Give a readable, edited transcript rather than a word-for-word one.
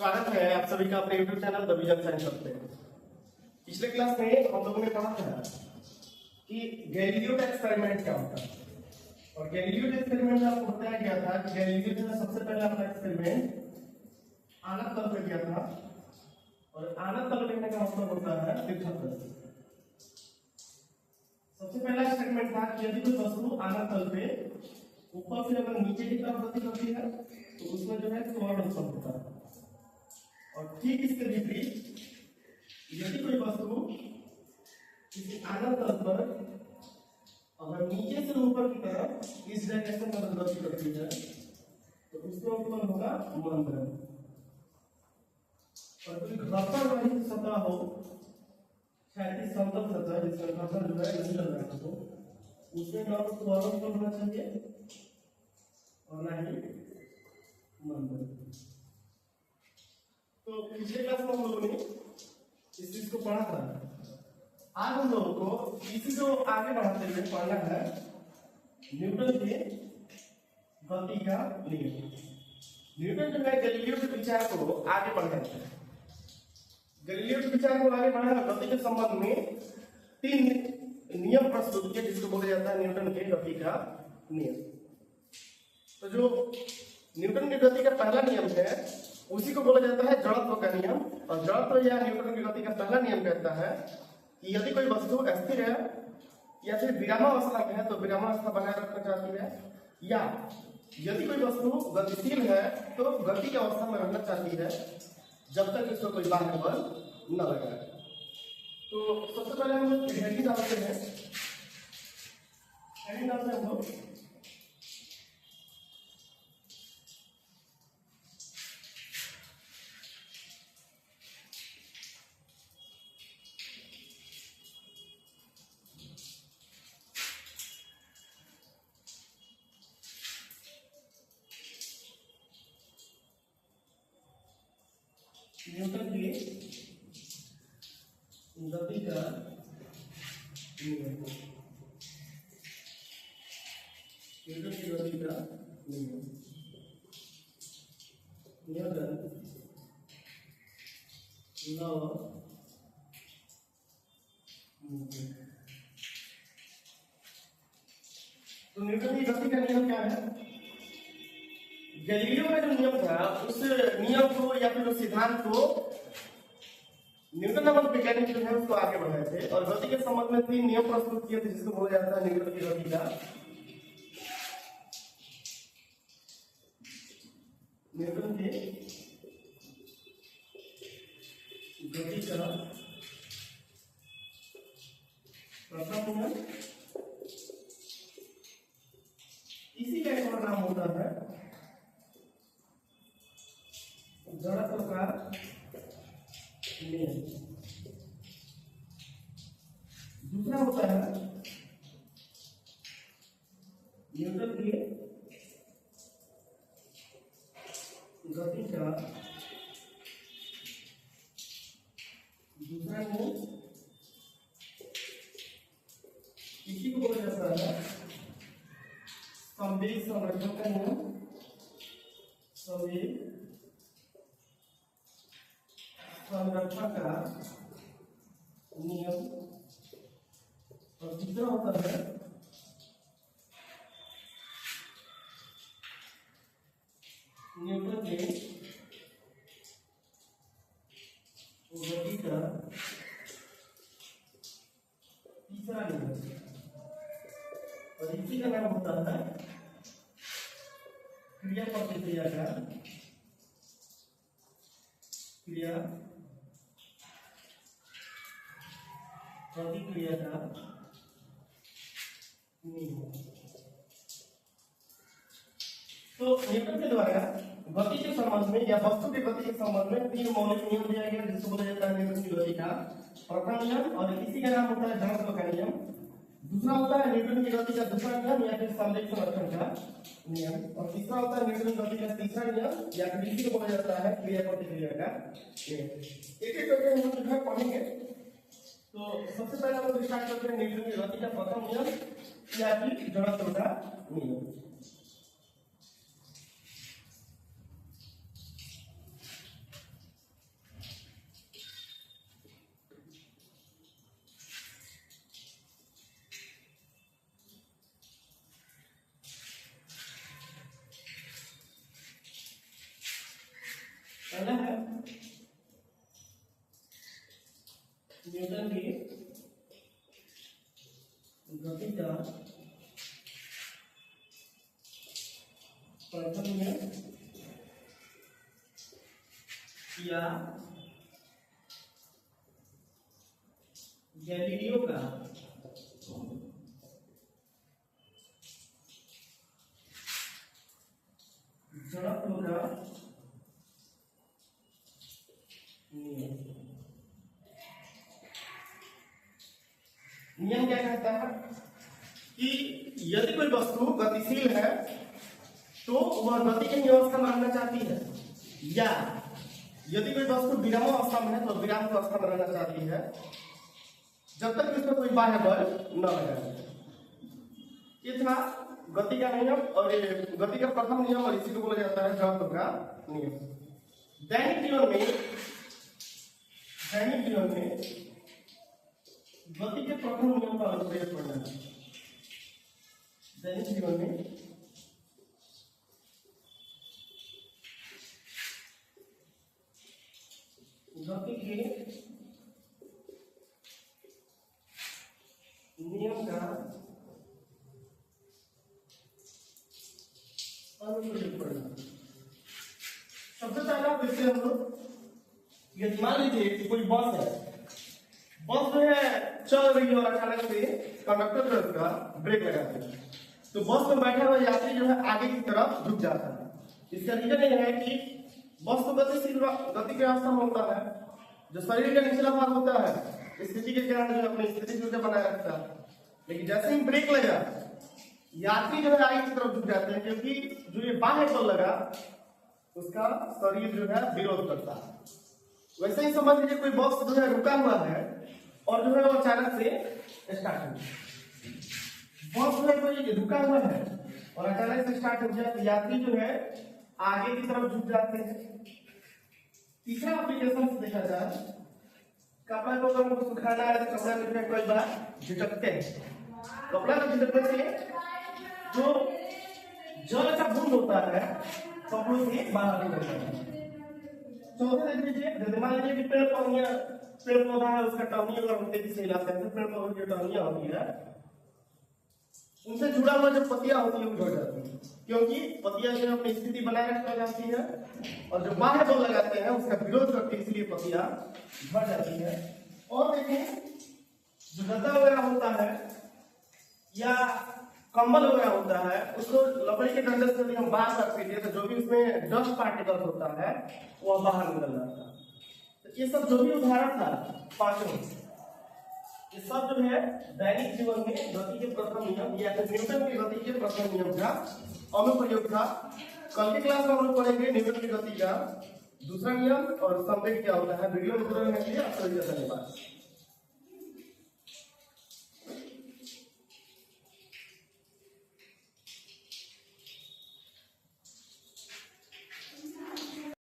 स्वागत है आप सभी का अपने YouTube channel the vision science पे। पिछले क्लास में हम लोगों ने पढ़ा था कि गैलीलियो का एक्सपेरिमेंट क्या होता है, और गैलीलियो के एक्सपेरिमेंट में आपको बताया गया था कि गैलीलियो ने सबसे पहले अपना एक्सपेरिमेंट आनत तल पे किया था, और आनत तल कहने का मतलब होता है तीर्थतल। सबसे पहला एक्सपेरिमेंट था कि यदि कोई वस्तु आनत तल पे ऊपर से अगर नीचे की तरफ गति करती है तो उसमें जो है त्वरण उत्पन्न होता है, और ठीक इसके विपरीत यदि कोई वस्तु किसी आनत तल पर अगर नीचे से ऊपर की तरफ इस डायरेक्शन में गति करती है तो उसमें उत्पन्न होगा मंदन। और कोई घर्षण रहित सतह हो, क्षैतिज समतल सतह जिसमें घर्षण जो है नहीं चल रहा हो, उसमें न तो त्वरण उत्पन्न होना चाहिए और न ही मंदन। तो पिछले क्लास में हम लोगों ने इस चीज को पढ़ा था। आज हम लोगों को इसी को आगे बढ़ाते हुए पढ़ना है न्यूटन के गति का नियम। न्यूटन जो है गैलीलियो के विचार को आगे बढ़ाते हैं। गैलीलियो के विचार को आगे बढ़ाना गति के संबंध में तीन नियम प्रस्तुत किए जिसको बोला जाता है न्यूटन के गति का नियम। तो जो न्यूटन की गति का पहला नियम है उसी को बोला जाता है जड़त्व का नियम। और जड़त्व या न्यूटन की गति का पहला नियम कहता है कि यदि कोई वस्तु स्थिर है या फिर विरामावस्था में है तो विरामावस्था बनाए रखना चाहती है, या यदि कोई वस्तु गतिशील है तो गति की अवस्था में रहना चाहती है जब तक इसको कोई बाह्य बल न लगाए। तो सबसे पहले हम लोग हेडिंग डालते हैं। हेडिंग डालते हैं हम लोग न्यूटन की गति का नियम। न्यूटन की गति का नियम। Newton law of movement. तो न्यूटन की गति का नियम क्या है? गैलीलियो का जो नियम था उस नियम को या फिर उस सिद्धांत को न्यूटन नामक वैज्ञानिक जो है उसको आगे बढ़ाए थे, और गति के संबंध में तीन नियम प्रस्तुत किए थे जिसको बोला जाता है न्यूटन की गति का न्यूटन के गति का प्रथम नियम। इसी का एक और नाम होता है जड़त्व का नियम। दूसरा होता है न्यूटन की गति का दूसरा नियम। इसी को बोला जाता है संवेग संरक्षण का नियम। संवेग संरक्षण का नियम। और तीसरा होता है न्यूटन के गति का तीसरा नियम, और इसी का नाम होता है क्रिया प्रतिक्रिया का क्रिया प्रतिक्रिया का नियम। तो न्यूटन के द्वारा गति के संबंध में या वस्तु की गति के संबंध में तीन मौलिक नियम दिया गया जिसको बोला जाता है न्यूटन की गति का प्रथम नियम, और इसी का नाम होता है जड़त्व का नियम। दूसरा होता है न्यूटन की गति का दूसरा नियम या फिर संवेग संरक्षण का नियम, और तीसरा होता है न्यूटन की गति का तीसरा नियम या फिर इसी को बोला जाता है क्रिया प्रतिक्रिया का नियम। एक एक करके हम जो है पढ़ेंगे। तो सबसे पहले हम लोग स्टार्ट करते हैं न्यूटन की गति का प्रथम नियम या फिर जड़त्व का नियम। प्रथम नियम या गैलीलियो का जड़त्व का नियम क्या कहता है कि यदि कोई वस्तु गतिशील है तो वह गति की अवस्था में रहना चाहती है, या यदि कोई वस्तु विराम अवस्था में है तो विराम अवस्था में रहना चाहती है, जब तक उसमें कोई बाह्य बल न लगे। ये था गति का नियम और ये गति का प्रथम नियम, और इसी को बोला जाता है जड़त्व का नियम। दैनिक जीवन में गति के प्रथम नियम का अनुप्रयोग करना है। दैनिक जीवन में गति के नियम का अनुप्रयोग करना। सबसे पहला देखते हैं हम लोग, यदि मान लीजिए कि कोई बस है, बस जो है चल रही है और अचानक से कंडक्टर जो है उसका ब्रेक लगाते हैं, तो बस में बैठा हुआ यात्री जो है आगे की तरफ झुक जाता है। इसका रीजन यह है कि बस तो गति के अवस्था में होता है, जो शरीर का निचला भाग होता है स्थिति के कारण जो अपनी स्थिति जो बनाए रखता है, लेकिन जैसे ही ब्रेक लगा यात्री जो है आगे की तरफ झुक जाते हैं, क्योंकि जो ये बाह्य बल लगा उसका शरीर जो है विरोध करता है। वैसे ही समझ लीजिए कोई बस जो है रुका हुआ है और जो है वो अचानक से स्टार्ट हो गया। बस जो है कोई रुका हुआ है और अचानक से स्टार्ट हो गया तो यात्री जो है आगे की तरफ झुक जाते हैं। तीसरा एप्लीकेशन से देखा जाए, कपड़ा को अगर हमको सुखाना है तो कपड़ा जो है कई बार झटकते हैं। कपड़ा को झटकने से जो जल का बूंद होता है कपड़ों से बाहर निकलता है। चौथे देख लीजिए, यदि मान लीजिए कि पेड़ पौधा है, उसका टहनी अगर तेजी से हिलाते हैं तो पेड़ पौधे की टहनियां होती है, उनसे जुड़ा हुआ जो पत्तियां होती है वो झड़ जाती है, क्योंकि पत्तियां जो अपनी स्थिति बनाए रखना चाहती है और जो बाहर बल लगाते हैं उसका विरोध करती है, इसलिए पत्तियां झड़ जाती है। और देखिए जो गद्दा वगैरह होता है या कंबल वगैरह होता है, उसको लकड़ी के डंडे से हम बाहर रख दीजिए तो जो भी उसमें डस्ट पार्टिकल्स होता है वह बाहर निकल जाता है। तो ये सब जो भी उदाहरण था पांचों, ये सब जो है दैनिक जीवन में गति के प्रथम नियम या फिर न्यूटन की गति के प्रथम नियम का अनुप्रयोग था। कल की क्लास में हम लोग पढ़ेंगे न्यूटन की गति का दूसरा नियम और संवेग क्या होता है। वीडियो में पूरा देखने के लिए आपका धन्यवाद।